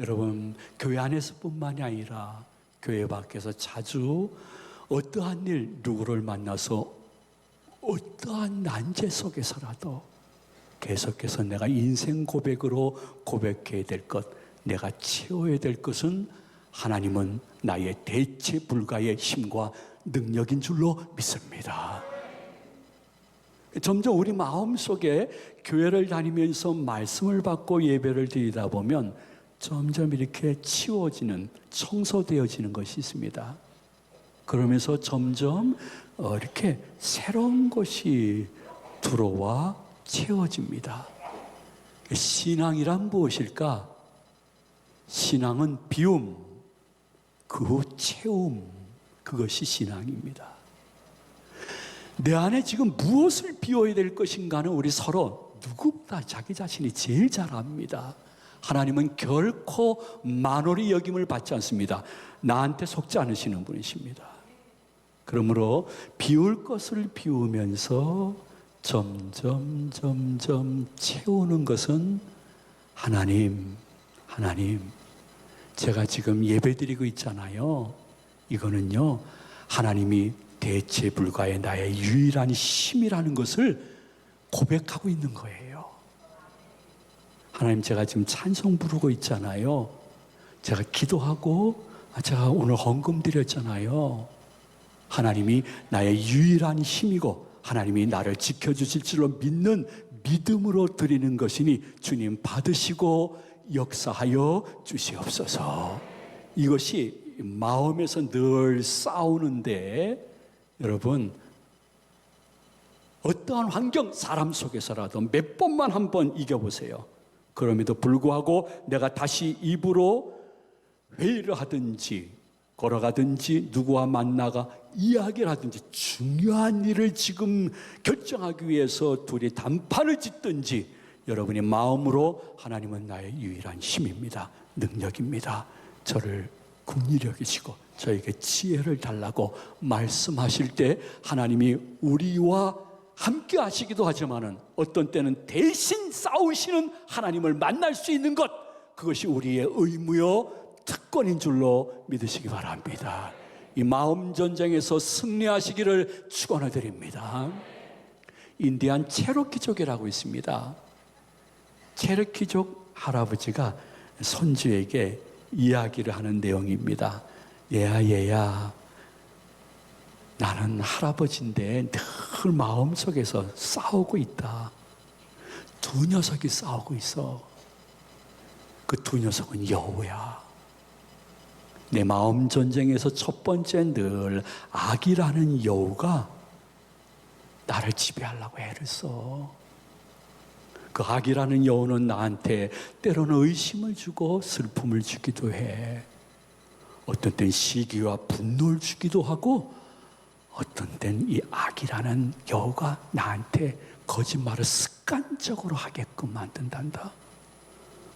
여러분, 교회 안에서뿐만이 아니라 교회 밖에서 자주 어떠한 일, 누구를 만나서 어떠한 난제 속에서라도 계속해서 내가 인생 고백으로 고백해야 될 것, 내가 채워야 될 것은 하나님은 나의 대체 불가의 힘과 능력인 줄로 믿습니다. 점점 우리 마음속에 교회를 다니면서 말씀을 받고 예배를 드리다 보면 점점 이렇게 치워지는, 청소되어지는 것이 있습니다. 그러면서 점점 이렇게 새로운 것이 들어와 채워집니다. 신앙이란 무엇일까? 신앙은 비움, 그 후 채움, 그것이 신앙입니다. 내 안에 지금 무엇을 비워야 될 것인가는 우리 서로 누구보다 자기 자신이 제일 잘 압니다. 하나님은 결코 만홀히 여김을 받지 않습니다. 나한테 속지 않으시는 분이십니다. 그러므로 비울 것을 비우면서 점점 채우는 것은 하나님, 제가 지금 예배드리고 있잖아요. 이거는요, 하나님이 대체 불가의 나의 유일한 힘이라는 것을 고백하고 있는 거예요. 하나님, 제가 지금 찬송 부르고 있잖아요. 제가 기도하고 제가 오늘 헌금 드렸잖아요. 하나님이 나의 유일한 힘이고 하나님이 나를 지켜주실 줄로 믿는 믿음으로 드리는 것이니 주님 받으시고 역사하여 주시옵소서. 이것이 마음에서 늘 싸우는데, 여러분, 어떠한 환경, 사람 속에서라도 몇 번만 한번 이겨보세요. 그럼에도 불구하고 내가 다시 입으로 회의를 하든지 걸어가든지 누구와 만나가 이야기를 하든지 중요한 일을 지금 결정하기 위해서 둘이 단판을 짓든지, 여러분의 마음으로 하나님은 나의 유일한 힘입니다. 능력입니다. 저를 긍휼히 여기시고 저에게 지혜를 달라고 말씀하실 때 하나님이 우리와 함께 하시기도 하지만은 어떤 때는 대신 싸우시는 하나님을 만날 수 있는 것, 그것이 우리의 의무요 특권인 줄로 믿으시기 바랍니다. 이 마음 전쟁에서 승리하시기를 축원해 드립니다. 인디안 체로키족이라고 있습니다. 체로키족 할아버지가 손주에게 이야기를 하는 내용입니다. 얘야, 나는 할아버지인데 늘 마음속에서 싸우고 있다. 두 녀석이 싸우고 있어. 그 두 녀석은 여우야. 내 마음 전쟁에서 첫 번째 늘 악이라는 여우가 나를 지배하려고 애를 써. 그 악이라는 여우는 나한테 때로는 의심을 주고 슬픔을 주기도 해. 어떤 땐 시기와 분노를 주기도 하고, 어떤 땐 이 악이라는 여우가 나한테 거짓말을 습관적으로 하게끔 만든단다.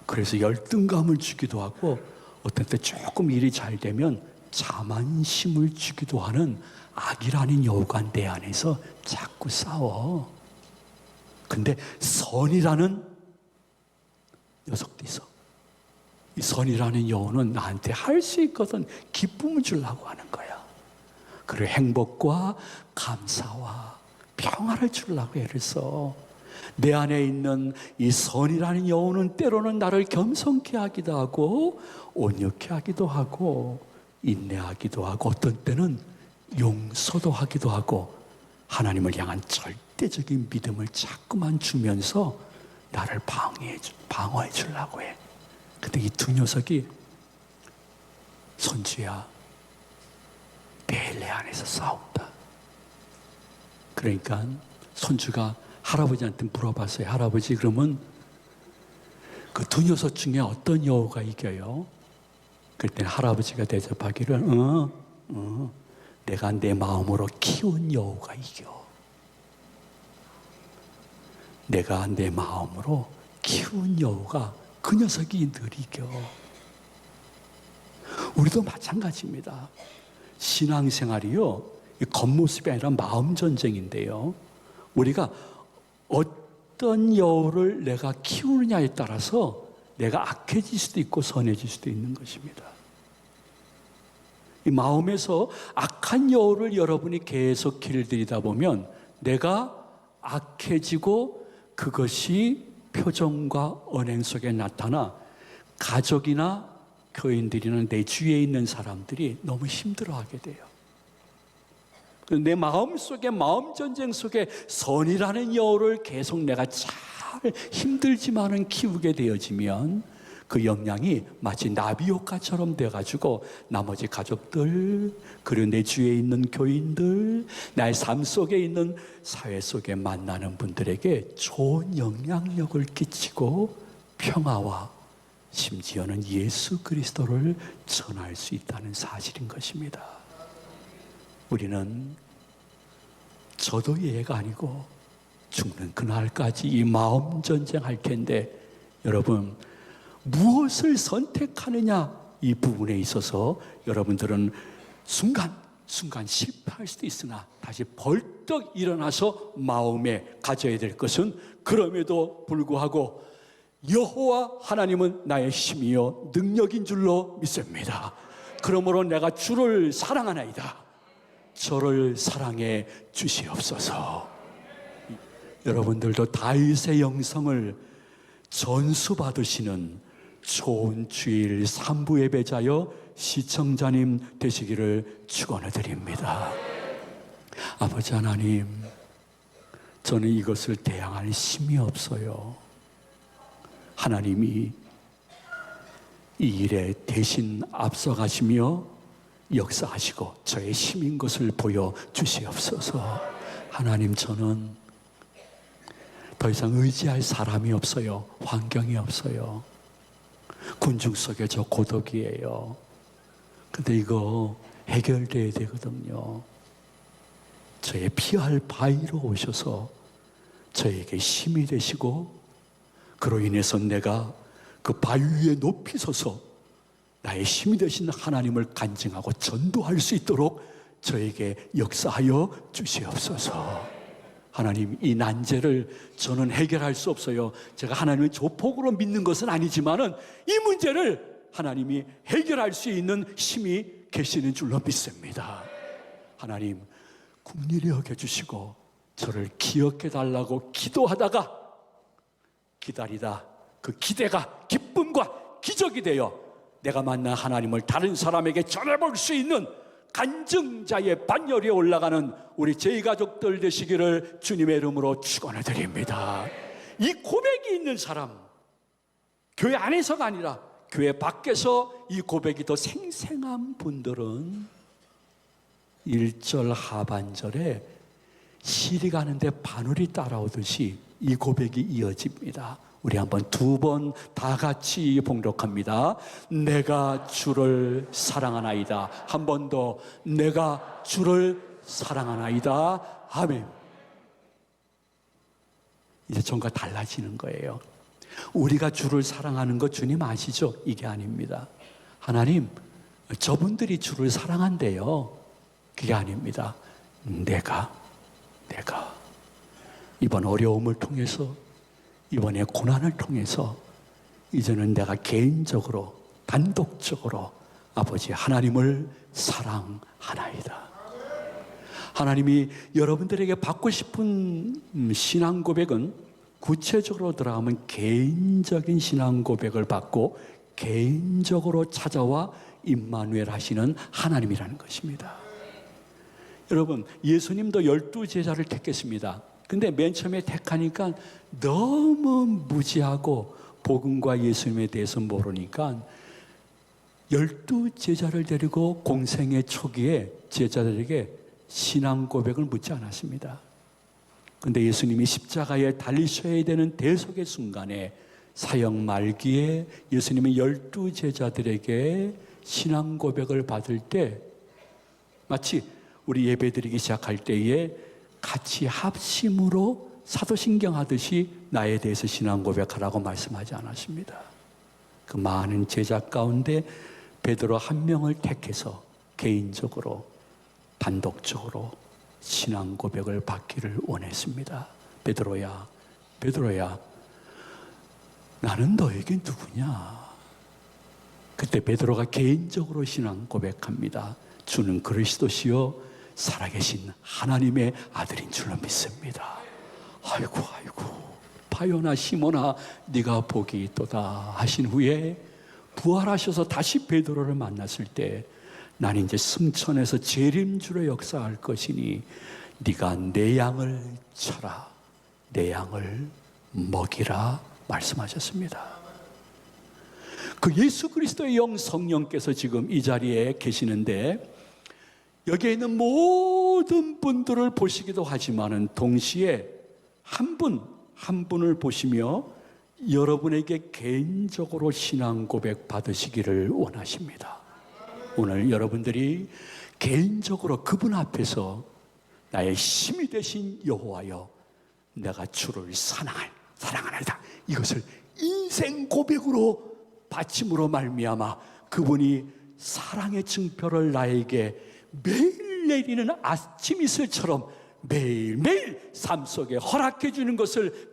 그래서 열등감을 주기도 하고, 어떤 때 조금 일이 잘 되면 자만심을 주기도 하는 악이라는 여우가 내 안에서 자꾸 싸워. 근데 선이라는 녀석도 있어. 이 선이라는 여우는 나한테 할 수 있거든 기쁨을 주려고 하는 거야. 그리고 행복과 감사와 평화를 주려고 애를 써. 내 안에 있는 이 선이라는 여우는 때로는 나를 겸손케 하기도 하고 온유케 하기도 하고 인내하기도 하고 어떤 때는 용서도 하기도 하고 하나님을 향한 절대적인 믿음을 자꾸만 주면서 나를 방어해 주려고 해. 근데 이 두 녀석이 손주야, 매일 내 안에서 싸운다. 그러니까 손주가 할아버지한테 물어봤어요. 할아버지, 그러면 그 두 녀석 중에 어떤 여우가 이겨요? 그랬더니 할아버지가 대답하기를 내가 내 마음으로 키운 여우가 이겨. 내가 내 마음으로 키운 여우가 그 녀석이 늘 이겨. 우리도 마찬가지입니다. 신앙생활이요, 겉모습이 아니라 마음 전쟁인데요, 우리가 어떤 여우를 내가 키우느냐에 따라서 내가 악해질 수도 있고 선해질 수도 있는 것입니다. 이 마음에서 악한 여우를 여러분이 계속 길들이다 보면 내가 악해지고 그것이 표정과 언행 속에 나타나 가족이나 교인들이나 내 주위에 있는 사람들이 너무 힘들어하게 돼요. 내 마음속에, 마음 전쟁 속에 선이라는 여우를 계속 내가 잘 힘들지만은 키우게 되어지면 그 영향이 마치 나비 효과처럼 돼가지고 나머지 가족들, 그리고 내 주위에 있는 교인들, 나의 삶 속에 있는 사회 속에 만나는 분들에게 좋은 영향력을 끼치고 평화와 심지어는 예수 그리스도를 전할 수 있다는 사실인 것입니다. 우리는 저도 예가 아니고 죽는 그날까지 이 마음 전쟁할 텐데, 여러분 무엇을 선택하느냐 이 부분에 있어서 여러분들은 순간 실패할 수도 있으나 다시 벌떡 일어나서 마음에 가져야 될 것은, 그럼에도 불구하고 여호와 하나님은 나의 힘이요 능력인 줄로 믿습니다. 그러므로 내가 주를 사랑하나이다. 저를 사랑해 주시옵소서. 여러분들도 다윗의 영성을 전수받으시는 좋은 주일 3부 예배자여 시청자님 되시기를 축원해 드립니다. 아버지 하나님, 저는 이것을 대항할 힘이 없어요. 하나님이 이 일에 대신 앞서가시며 역사하시고 저의 힘인 것을 보여주시옵소서. 하나님, 저는 더 이상 의지할 사람이 없어요. 환경이 없어요. 군중 속에 저 고독이에요. 근데 이거 해결돼야 되거든요. 저의 피할 바위로 오셔서 저에게 힘이 되시고, 그로 인해서 내가 그 바위 위에 높이 서서 나의 힘이 되신 하나님을 간증하고 전도할 수 있도록 저에게 역사하여 주시옵소서. 하나님, 이 난제를 저는 해결할 수 없어요. 제가 하나님을 조폭으로 믿는 것은 아니지만은 이 문제를 하나님이 해결할 수 있는 힘이 계시는 줄로 믿습니다. 하나님, 긍휼히 여겨주시고 저를 기억해 달라고 기도하다가 기다리다 그 기대가 기쁨과 기적이 되어 내가 만난 하나님을 다른 사람에게 전해볼 수 있는 간증자의 반열에 올라가는 우리 제이가족들 되시기를 주님의 이름으로 축원해 드립니다. 이 고백이 있는 사람, 교회 안에서가 아니라 교회 밖에서 이 고백이 더 생생한 분들은 1절 하반절에 시리 가는데 바늘이 따라오듯이 이 고백이 이어집니다. 우리 한번 2번 다 같이 봉독합니다. 내가 주를 사랑하나이다. 한 번 더, 내가 주를 사랑하나이다. 아멘. 이제 전과 달라지는 거예요. 우리가 주를 사랑하는 거 주님 아시죠? 이게 아닙니다. 하나님, 저분들이 주를 사랑한대요. 그게 아닙니다. 내가 이번 어려움을 통해서, 이번에 고난을 통해서 이제는 내가 개인적으로 단독적으로 아버지 하나님을 사랑하나이다. 하나님이 여러분들에게 받고 싶은 신앙 고백은 구체적으로 들어가면 개인적인 신앙 고백을 받고 개인적으로 찾아와 임마누엘 하시는 하나님이라는 것입니다. 여러분, 예수님도 12제자를 택했습니다. 근데 맨 처음에 택하니까 너무 무지하고 복음과 예수님에 대해서 모르니까 12제자를 데리고 공생의 초기에 제자들에게 신앙 고백을 묻지 않았습니다. 근데 예수님이 십자가에 달리셔야 되는 대속의 순간에 사역 말기에 예수님이 12제자들에게 신앙 고백을 받을 때 마치 우리 예배드리기 시작할 때에 같이 합심으로 사도신경 하듯이 나에 대해서 신앙 고백하라고 말씀하지 않았습니다. 그 많은 제자 가운데 베드로 한 명을 택해서 개인적으로 단독적으로 신앙 고백을 받기를 원했습니다. 베드로야, 나는 너에게 누구냐? 그때 베드로가 개인적으로 신앙 고백합니다. 주는 그리스도시요 살아계신 하나님의 아들인 줄로 믿습니다. 아이고 바요나 시몬아 네가 복이 있도다 하신 후에 부활하셔서 다시 베드로를 만났을 때 나는 이제 승천해서 재림주로 역사할 것이니 네가 내 양을 쳐라, 내 양을 먹이라 말씀하셨습니다. 그 예수 그리스도의 영 성령께서 지금 이 자리에 계시는데 여기에 있는 모든 분들을 보시기도 하지만은 동시에 한 분을 보시며 여러분에게 개인적으로 신앙 고백 받으시기를 원하십니다. 오늘 여러분들이 개인적으로 그분 앞에서 나의 힘이 되신 여호와여 내가 주를 사랑하나이다, 이것을 인생 고백으로 받침으로 말미암아 그분이 사랑의 증표를 나에게 매일 내리는 아침 이슬처럼 매일매일 삶 속에 허락해 주는 것을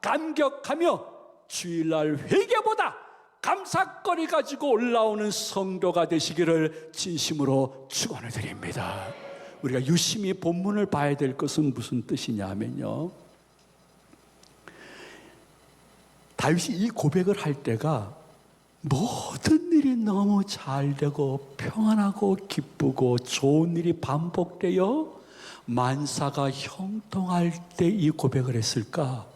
감격하며 주일날 회개보다 감사거리 가지고 올라오는 성도가 되시기를 진심으로 축원을 드립니다. 우리가 유심히 본문을 봐야 될 것은 무슨 뜻이냐 하면요, 다윗이 이 고백을 할 때가 모든 일이 너무 잘 되고 평안하고 기쁘고 좋은 일이 반복되어 만사가 형통할 때 이 고백을 했을까?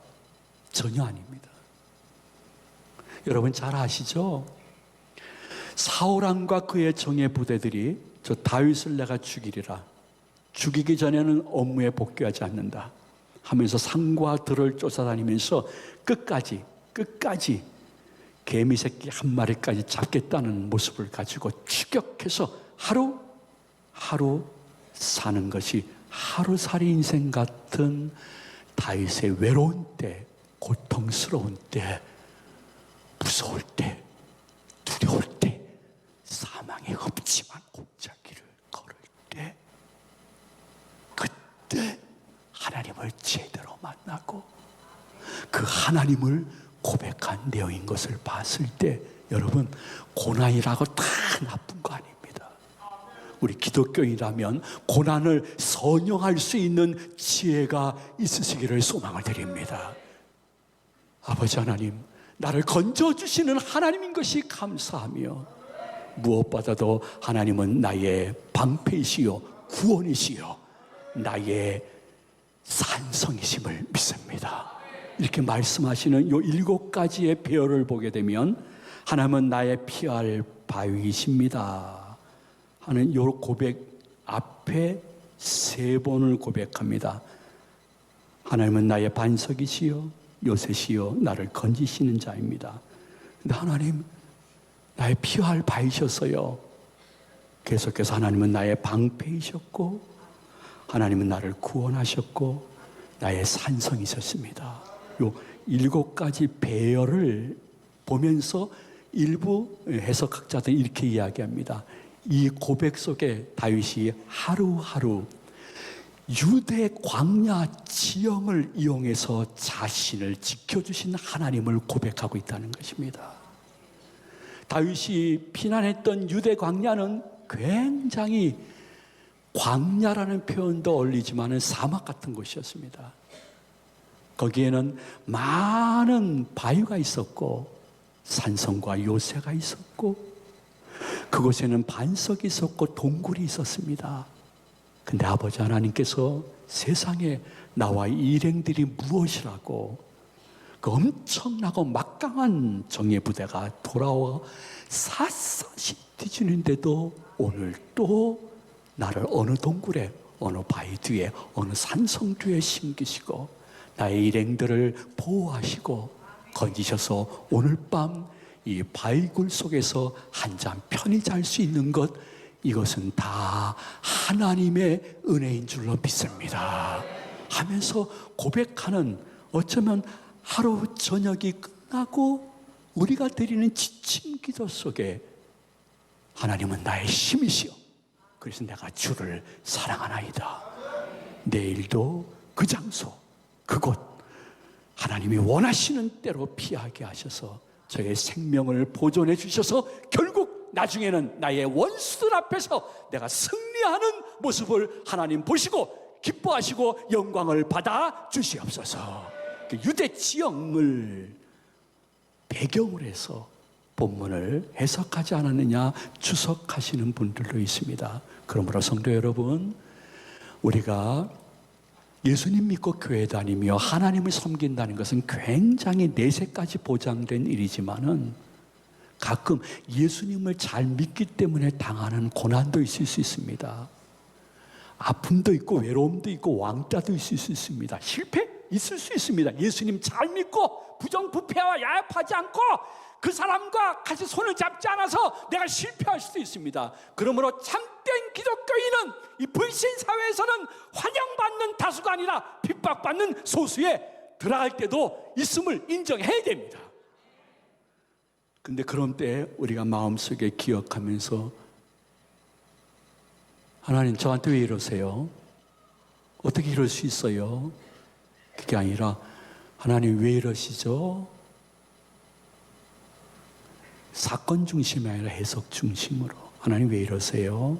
전혀 아닙니다. 여러분 잘 아시죠? 사울왕과 그의 정예 부대들이 저 다윗을 내가 죽이리라, 죽이기 전에는 업무에 복귀하지 않는다 하면서 상과 들을 쫓아다니면서 끝까지 개미 새끼 한 마리까지 잡겠다는 모습을 가지고 추격해서 하루 사는 것이 하루살이 인생 같은 다윗의 외로운 때, 고통스러운 때, 무서울 때, 두려울 때, 사망의 흡지만 옥자길을 걸을 때, 그때 하나님을 제대로 만나고 그 하나님을 고백한 내용인 것을 봤을 때 여러분 고난이라고 다 나쁜 거 아닙니다. 우리 기독교인이라면 고난을 선용할 수 있는 지혜가 있으시기를 소망을 드립니다. 아버지 하나님, 나를 건져주시는 하나님인 것이 감사하며 무엇보다도 하나님은 나의 방패이시요 구원이시요 나의 산성이심을 믿습니다. 이렇게 말씀하시는 요 7가지의 배열을 보게 되면 하나님은 나의 피할 바위이십니다 하는 요 고백 앞에 3번을 고백합니다. 하나님은 나의 반석이시요 요새시요 나를 건지시는 자입니다. 근데 하나님 나의 피할 바위셨어요. 계속해서 하나님은 나의 방패이셨고 하나님은 나를 구원하셨고 나의 산성이셨습니다. 요 7가지 배열을 보면서 일부 해석학자들이 이렇게 이야기합니다. 이 고백 속에 다윗이 하루하루 유대 광야 지형을 이용해서 자신을 지켜주신 하나님을 고백하고 있다는 것입니다. 다윗이 피난했던 유대 광야는 굉장히 광야라는 표현도 어울리지만 사막 같은 곳이었습니다. 거기에는 많은 바위가 있었고 산성과 요새가 있었고 그곳에는 반석이 있었고 동굴이 있었습니다. 근데 아버지 하나님께서 세상에 나와 이 일행들이 무엇이라고 그 엄청나고 막강한 정예부대가 돌아와 샅샅이 뒤지는데도 오늘 또 나를 어느 동굴에 어느 바위 뒤에 어느 산성 뒤에 심기시고 나의 일행들을 보호하시고 건지셔서 오늘 밤 이 바위굴 속에서 한잠 편히 잘 수 있는 것, 이것은 다 하나님의 은혜인 줄로 믿습니다 하면서 고백하는, 어쩌면 하루 저녁이 끝나고 우리가 드리는 지침 기도 속에 하나님은 나의 힘이시오, 그래서 내가 주를 사랑하나이다. 내일도 그 장소 그곳 하나님이 원하시는 대로 피하게 하셔서 저의 생명을 보존해 주셔서 결국 나중에는 나의 원수들 앞에서 내가 승리하는 모습을 하나님 보시고 기뻐하시고 영광을 받아 주시옵소서. 유대 지형을 배경으로 해서 본문을 해석하지 않았느냐 추석하시는 분들도 있습니다. 그러므로 성도 여러분, 우리가 예수님 믿고 교회 다니며 하나님을 섬긴다는 것은 굉장히 내세까지 보장된 일이지만은 가끔 예수님을 잘 믿기 때문에 당하는 고난도 있을 수 있습니다. 아픔도 있고 외로움도 있고 왕따도 있을 수 있습니다. 실패? 있을 수 있습니다. 예수님 잘 믿고 부정부패와 야합하지 않고 그 사람과 같이 손을 잡지 않아서 내가 실패할 수도 있습니다. 그러므로 참된 기독교인은 이 불신 사회에서는 환영받는 다수가 아니라 핍박받는 소수에 들어갈 때도 있음을 인정해야 됩니다. 근데 그런 때 우리가 마음속에 기억하면서 하나님 저한테 왜 이러세요? 어떻게 이럴 수 있어요? 그게 아니라 하나님 왜 이러시죠? 사건 중심이 아니라 해석 중심으로 하나님 왜 이러세요?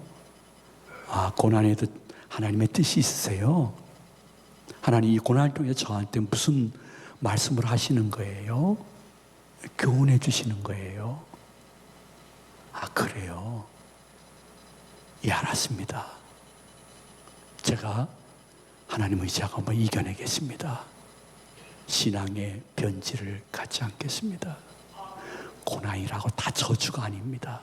고난에도 하나님의 뜻이 있으세요? 하나님 이 고난을 통해 저한테 무슨 말씀을 하시는 거예요? 교훈해 주시는 거예요? 그래요? 예, 알았습니다. 제가 하나님 의지하고 한번 이겨내겠습니다. 신앙의 변질을 갖지 않겠습니다. 고난이라고 다 저주가 아닙니다.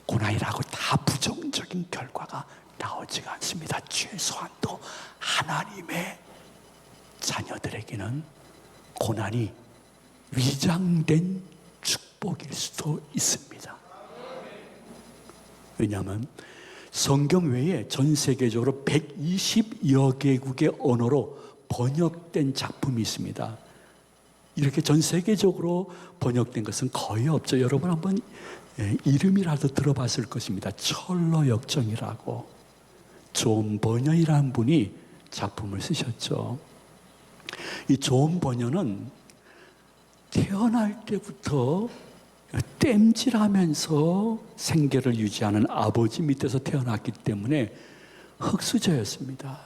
고난이라고 다 부정적인 결과가 나오지가 않습니다. 최소한도 하나님의 자녀들에게는 고난이 위장된 축복일 수도 있습니다. 왜냐하면 성경 외에 전 세계적으로 120여 개국의 언어로 번역된 작품이 있습니다. 이렇게 전 세계적으로 번역된 것은 거의 없죠. 여러분 한번 이름이라도 들어봤을 것입니다. 철로 역정이라고 존 버녀이라는 분이 작품을 쓰셨죠. 이 존 버녀는 태어날 때부터 땜질하면서 생계를 유지하는 아버지 밑에서 태어났기 때문에 흙수저였습니다.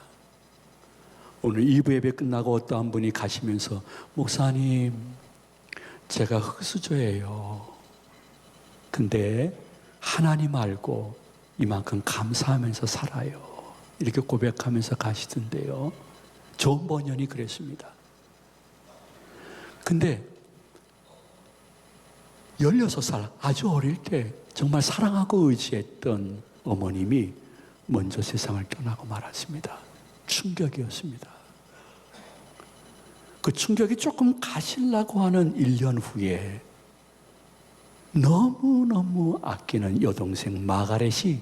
오늘 2부 예배 끝나고 어떠한 분이 가시면서 목사님, 제가 흙수저예요. 근데 하나님 알고 이만큼 감사하면서 살아요. 이렇게 고백하면서 가시던데요. 존 버년이 그랬습니다. 근데 16살 아주 어릴 때 정말 사랑하고 의지했던 어머님이 먼저 세상을 떠나고 말았습니다. 충격이었습니다. 그 충격이 조금 가시려고 하는 1년 후에 너무너무 아끼는 여동생 마가렛이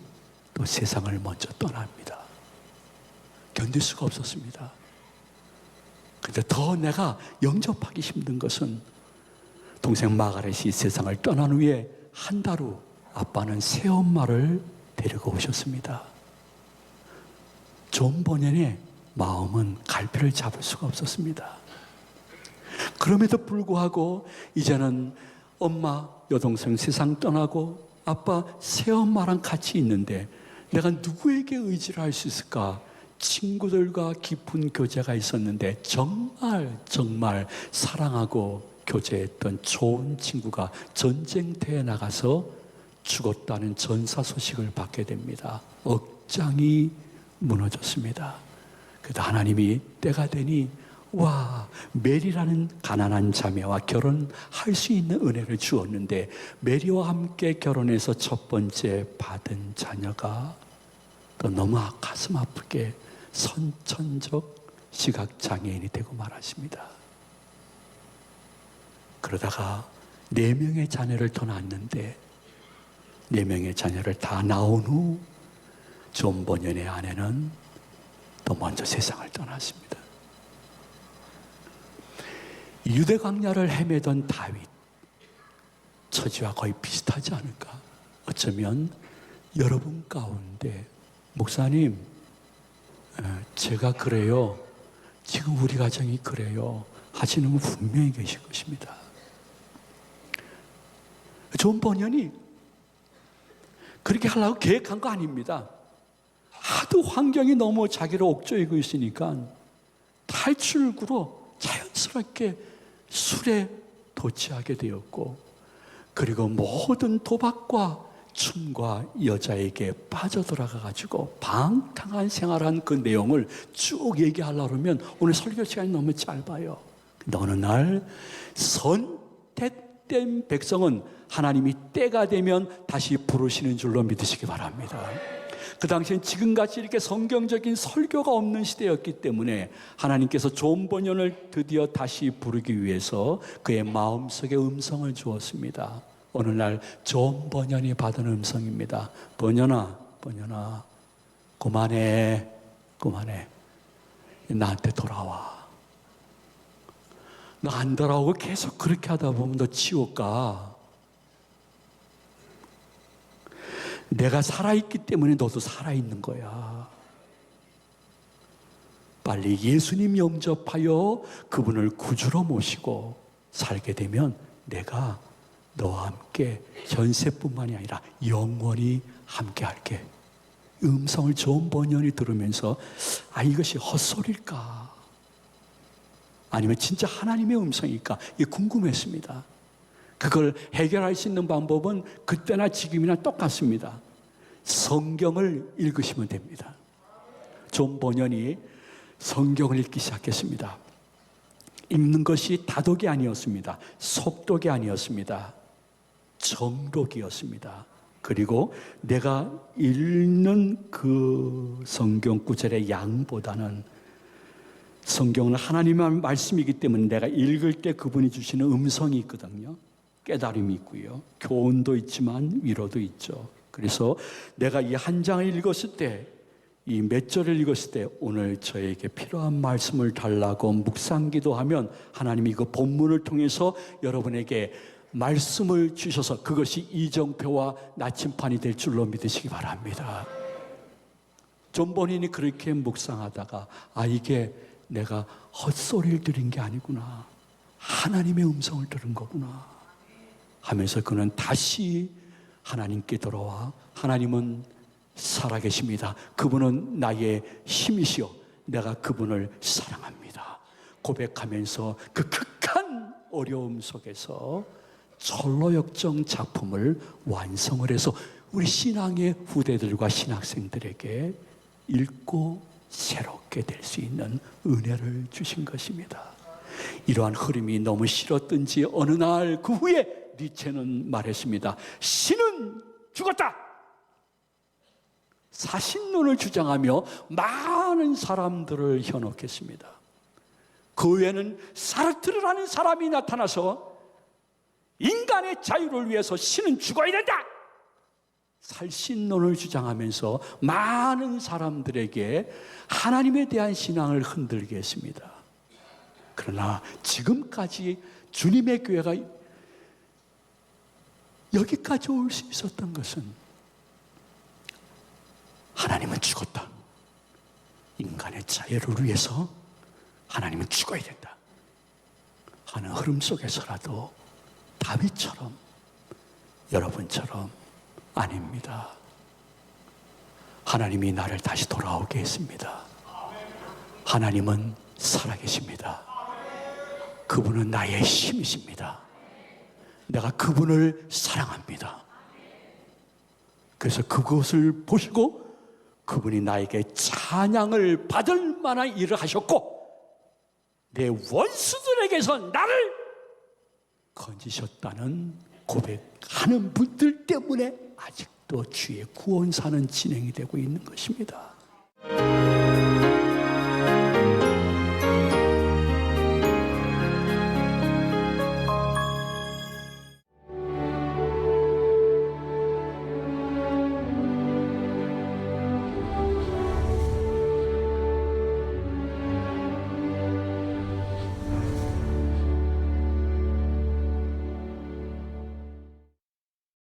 또 세상을 먼저 떠납니다. 견딜 수가 없었습니다. 근데 더 내가 영접하기 힘든 것은 동생 마가렛이 세상을 떠난 후에 한 달 후 아빠는 새엄마를 데리고 오셨습니다. 존 버년의 마음은 갈피를 잡을 수가 없었습니다. 그럼에도 불구하고 이제는 엄마, 여동생 세상 떠나고 아빠, 새엄마랑 같이 있는데 내가 누구에게 의지를 할 수 있을까? 친구들과 깊은 교제가 있었는데 정말 사랑하고 교제했던 좋은 친구가 전쟁터에 나가서 죽었다는 전사 소식을 받게 됩니다. 억장이 무너졌습니다. 그래도 하나님이 때가 되니 메리라는 가난한 자매와 결혼할 수 있는 은혜를 주었는데 메리와 함께 결혼해서 첫 번째 받은 자녀가 또 너무 가슴 아프게 선천적 시각장애인이 되고 말았습니다. 그러다가 4명의 자녀를 더 낳았는데 4명의 자녀를 다 낳은 후 존 버년의 아내는 또 먼저 세상을 떠났습니다. 유대 광야를 헤매던 다윗, 처지와 거의 비슷하지 않을까? 어쩌면 여러분 가운데 목사님, 제가 그래요. 지금 우리 가정이 그래요. 하시는 분 분명히 계실 것입니다. 존 버년이 그렇게 하려고 계획한 거 아닙니다. 하도 환경이 너무 자기를 옥죄이고 있으니까 탈출구로 자연스럽게 술에 도취하게 되었고, 그리고 모든 도박과 춤과 여자에게 빠져들어가가지고 방탕한 생활한 그 내용을 쭉 얘기하려고 하면 오늘 설교 시간이 너무 짧아요. 근데 어느 날 선택된 백성은 하나님이 때가 되면 다시 부르시는 줄로 믿으시기 바랍니다. 그 당시엔 지금같이 이렇게 성경적인 설교가 없는 시대였기 때문에 하나님께서 존 버년을 드디어 다시 부르기 위해서 그의 마음속에 음성을 주었습니다. 어느 날 존 버년이 받은 음성입니다. 버년아, 그만해. 나한테 돌아와. 너 안 돌아오고 계속 그렇게 하다 보면 너 지옥 가. 내가 살아있기 때문에 너도 살아있는 거야. 빨리 예수님 영접하여 그분을 구주로 모시고 살게 되면 내가 너와 함께 현세뿐만이 아니라 영원히 함께 할게. 음성을 존 버년이 들으면서 이것이 헛소리일까? 아니면 진짜 하나님의 음성일까? 이게 궁금했습니다. 그걸 해결할 수 있는 방법은 그때나 지금이나 똑같습니다. 성경을 읽으시면 됩니다. 존 버년이 성경을 읽기 시작했습니다. 읽는 것이 다독이 아니었습니다. 속독이 아니었습니다. 정독이었습니다. 그리고 내가 읽는 그 성경 구절의 양보다는 성경은 하나님의 말씀이기 때문에 내가 읽을 때 그분이 주시는 음성이 있거든요. 깨달음이 있고요. 교훈도 있지만 위로도 있죠. 그래서 내가 이 한 장을 읽었을 때, 이 몇 절을 읽었을 때 오늘 저에게 필요한 말씀을 달라고 묵상기도 하면 하나님이 그 본문을 통해서 여러분에게 말씀을 주셔서 그것이 이정표와 나침판이 될 줄로 믿으시기 바랍니다. 존 버년이 그렇게 묵상하다가 이게 내가 헛소리를 들은 게 아니구나, 하나님의 음성을 들은 거구나 하면서 그는 다시 하나님께 돌아와 하나님은 살아계십니다. 그분은 나의 힘이시오. 내가 그분을 사랑합니다. 고백하면서 그 극한 어려움 속에서 철로역정 작품을 완성을 해서 우리 신앙의 후대들과 신학생들에게 읽고 새롭게 될 수 있는 은혜를 주신 것입니다. 이러한 흐름이 너무 싫었든지 어느 날 그 후에 니체는 말했습니다. 신은 죽었다. 사신론을 주장하며 많은 사람들을 현혹했습니다. 그 후에는 사르트르라는 사람이 나타나서 인간의 자유를 위해서 신은 죽어야 된다. 살신론을 주장하면서 많은 사람들에게 하나님에 대한 신앙을 흔들게 했습니다. 그러나 지금까지 주님의 교회가 여기까지 올 수 있었던 것은 하나님은 죽었다. 인간의 자유를 위해서 하나님은 죽어야 된다 하는 흐름 속에서라도 다윗처럼, 여러분처럼 아닙니다. 하나님이 나를 다시 돌아오게 했습니다. 하나님은 살아계십니다. 그분은 나의 힘이십니다. 내가 그분을 사랑합니다. 그래서 그것을 보시고 그분이 나에게 찬양을 받을 만한 일을 하셨고 내 원수들에게서 나를 건지셨다는 고백하는 분들 때문에 아직도 주의 구원사는 진행이 되고 있는 것입니다.